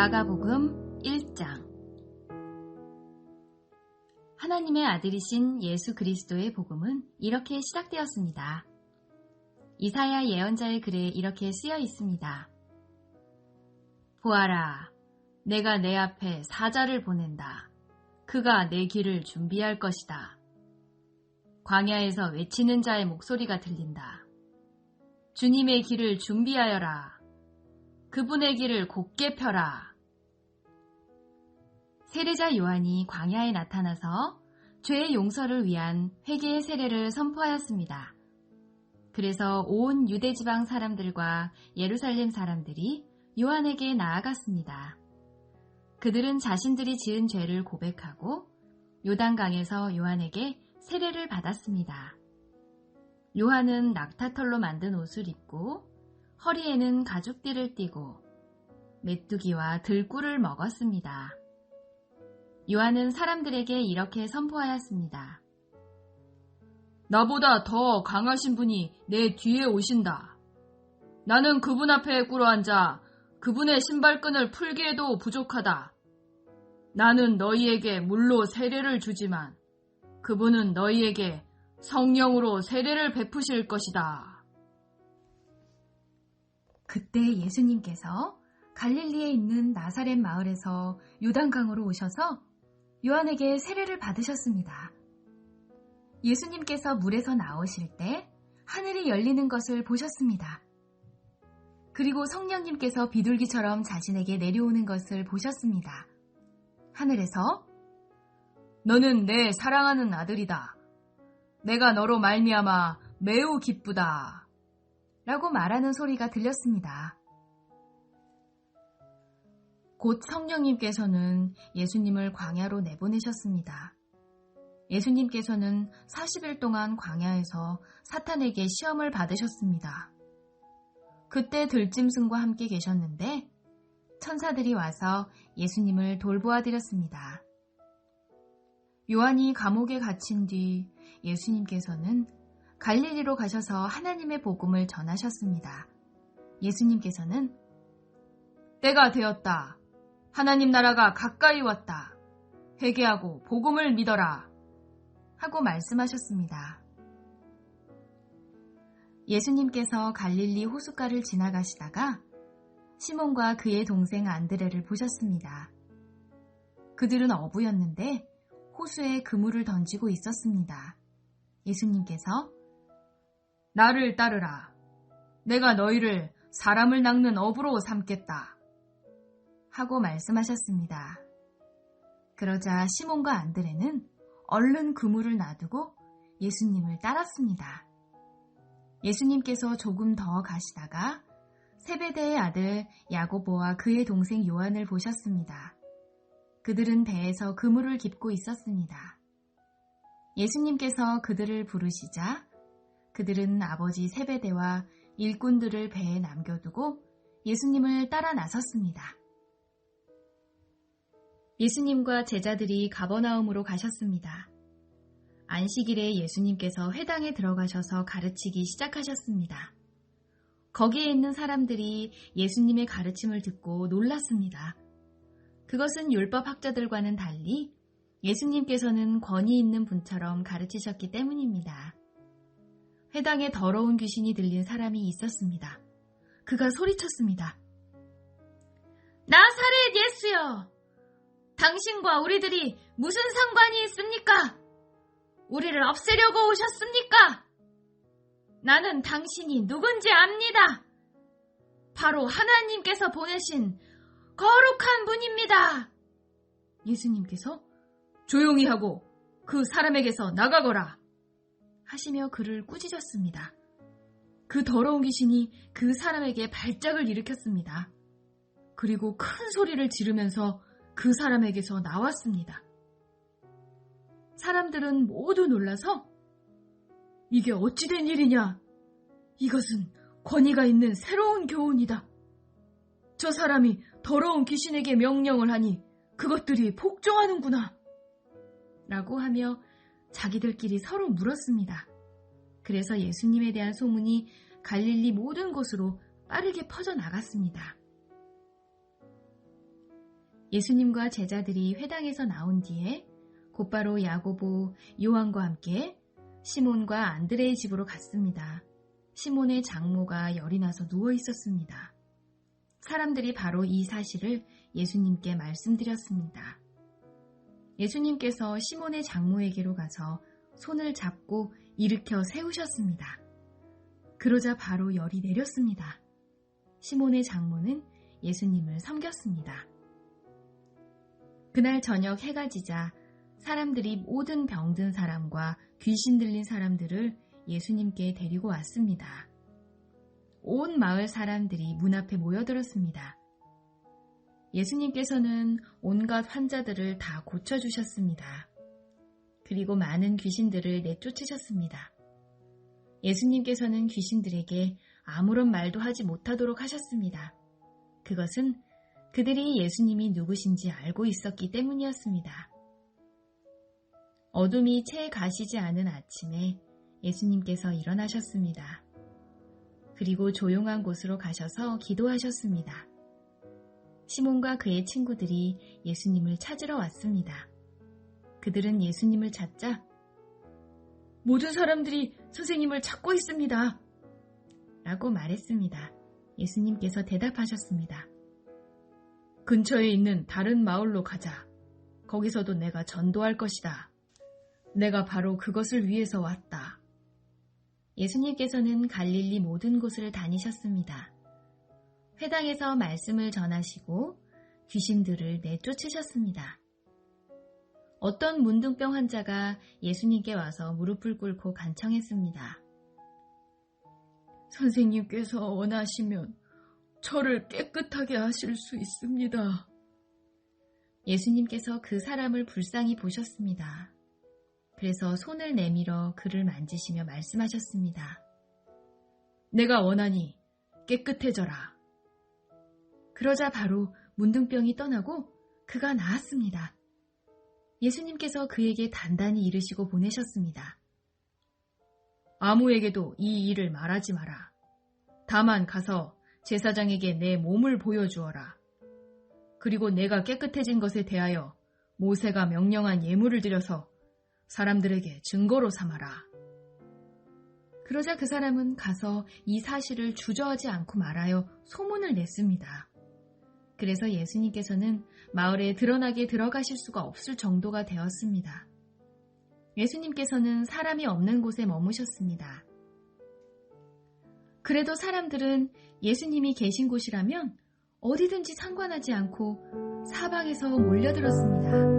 마가복음 1장. 하나님의 아들이신 예수 그리스도의 복음은 이렇게 시작되었습니다. 이사야 예언자의 글에 이렇게 쓰여 있습니다. 보아라, 내가 내 앞에 사자를 보낸다. 그가 내 길을 준비할 것이다. 광야에서 외치는 자의 목소리가 들린다. 주님의 길을 준비하여라. 그분의 길을 곧게 펴라. 세례자 요한이 광야에 나타나서 죄의 용서를 위한 회개의 세례를 선포하였습니다. 그래서 온 유대지방 사람들과 예루살렘 사람들이 요한에게 나아갔습니다. 그들은 자신들이 지은 죄를 고백하고 요단강에서 요한에게 세례를 받았습니다. 요한은 낙타털로 만든 옷을 입고 허리에는 가죽띠를 띠고 메뚜기와 들꿀을 먹었습니다. 요한은 사람들에게 이렇게 선포하였습니다. 나보다 더 강하신 분이 내 뒤에 오신다. 나는 그분 앞에 꿇어앉아 그분의 신발끈을 풀기에도 부족하다. 나는 너희에게 물로 세례를 주지만 그분은 너희에게 성령으로 세례를 베푸실 것이다. 그때 예수님께서 갈릴리에 있는 나사렛 마을에서 요단강으로 오셔서 요한에게 세례를 받으셨습니다. 예수님께서 물에서 나오실 때 하늘이 열리는 것을 보셨습니다. 그리고 성령님께서 비둘기처럼 자신에게 내려오는 것을 보셨습니다. 하늘에서 너는 내 사랑하는 아들이다. 내가 너로 말미암아 매우 기쁘다. 라고 말하는 소리가 들렸습니다. 곧 성령님께서는 예수님을 광야로 내보내셨습니다. 예수님께서는 40일 동안 광야에서 사탄에게 시험을 받으셨습니다. 그때 들짐승과 함께 계셨는데 천사들이 와서 예수님을 돌보아 드렸습니다. 요한이 감옥에 갇힌 뒤 예수님께서는 갈릴리로 가셔서 하나님의 복음을 전하셨습니다. 예수님께서는 때가 되었다. 하나님 나라가 가까이 왔다. 회개하고 복음을 믿어라. 하고 말씀하셨습니다. 예수님께서 갈릴리 호숫가를 지나가시다가 시몬과 그의 동생 안드레를 보셨습니다. 그들은 어부였는데 호수에 그물을 던지고 있었습니다. 예수님께서 나를 따르라. 내가 너희를 사람을 낚는 어부로 삼겠다. 하고 말씀하셨습니다. 그러자 시몬과 안드레는 얼른 그물을 놔두고 예수님을 따랐습니다. 예수님께서 조금 더 가시다가 세베대의 아들 야고보와 그의 동생 요한을 보셨습니다. 그들은 배에서 그물을 깁고 있었습니다. 예수님께서 그들을 부르시자 그들은 아버지 세베대와 일꾼들을 배에 남겨두고 예수님을 따라 나섰습니다. 예수님과 제자들이 가버나움으로 가셨습니다. 안식일에 예수님께서 회당에 들어가셔서 가르치기 시작하셨습니다. 거기에 있는 사람들이 예수님의 가르침을 듣고 놀랐습니다. 그것은 율법학자들과는 달리 예수님께서는 권위 있는 분처럼 가르치셨기 때문입니다. 회당에 더러운 귀신이 들린 사람이 있었습니다. 그가 소리쳤습니다. 나사렛 예수여! 당신과 우리들이 무슨 상관이 있습니까? 우리를 없애려고 오셨습니까? 나는 당신이 누군지 압니다. 바로 하나님께서 보내신 거룩한 분입니다. 예수님께서 조용히 하고 그 사람에게서 나가거라 하시며 그를 꾸짖었습니다. 그 더러운 귀신이 그 사람에게 발작을 일으켰습니다. 그리고 큰 소리를 지르면서 그 사람에게서 나왔습니다. 사람들은 모두 놀라서 이게 어찌 된 일이냐? 이것은 권위가 있는 새로운 교훈이다. 저 사람이 더러운 귀신에게 명령을 하니 그것들이 복종하는구나. 라고 하며 자기들끼리 서로 물었습니다. 그래서 예수님에 대한 소문이 갈릴리 모든 곳으로 빠르게 퍼져나갔습니다. 예수님과 제자들이 회당에서 나온 뒤에 곧바로 야고보, 요한과 함께 시몬과 안드레의 집으로 갔습니다. 시몬의 장모가 열이 나서 누워 있었습니다. 사람들이 바로 이 사실을 예수님께 말씀드렸습니다. 예수님께서 시몬의 장모에게로 가서 손을 잡고 일으켜 세우셨습니다. 그러자 바로 열이 내렸습니다. 시몬의 장모는 예수님을 섬겼습니다. 그날 저녁 해가 지자 사람들이 모든 병든 사람과 귀신 들린 사람들을 예수님께 데리고 왔습니다. 온 마을 사람들이 문 앞에 모여들었습니다. 예수님께서는 온갖 환자들을 다 고쳐주셨습니다. 그리고 많은 귀신들을 내쫓으셨습니다. 예수님께서는 귀신들에게 아무런 말도 하지 못하도록 하셨습니다. 그것은 그들이 예수님이 누구신지 알고 있었기 때문이었습니다. 어둠이 채 가시지 않은 아침에 예수님께서 일어나셨습니다. 그리고 조용한 곳으로 가셔서 기도하셨습니다. 시몬과 그의 친구들이 예수님을 찾으러 왔습니다. 그들은 예수님을 찾자 모든 사람들이 선생님을 찾고 있습니다. 라고 말했습니다. 예수님께서 대답하셨습니다. 근처에 있는 다른 마을로 가자. 거기서도 내가 전도할 것이다. 내가 바로 그것을 위해서 왔다. 예수님께서는 갈릴리 모든 곳을 다니셨습니다. 회당에서 말씀을 전하시고 귀신들을 내쫓으셨습니다. 어떤 문둥병 환자가 예수님께 와서 무릎을 꿇고 간청했습니다. 선생님께서 원하시면 저를 깨끗하게 하실 수 있습니다. 예수님께서 그 사람을 불쌍히 보셨습니다. 그래서 손을 내밀어 그를 만지시며 말씀하셨습니다. 내가 원하니 깨끗해져라. 그러자 바로 문둥병이 떠나고 그가 나았습니다. 예수님께서 그에게 단단히 이르시고 보내셨습니다. 아무에게도 이 일을 말하지 마라. 다만 가서 제사장에게 내 몸을 보여주어라. 그리고 내가 깨끗해진 것에 대하여 모세가 명령한 예물을 드려서 사람들에게 증거로 삼아라. 그러자 그 사람은 가서 이 사실을 주저하지 않고 말하여 소문을 냈습니다. 그래서 예수님께서는 마을에 드러나게 들어가실 수가 없을 정도가 되었습니다. 예수님께서는 사람이 없는 곳에 머무셨습니다. 그래도 사람들은 예수님이 계신 곳이라면 어디든지 상관하지 않고 사방에서 몰려들었습니다.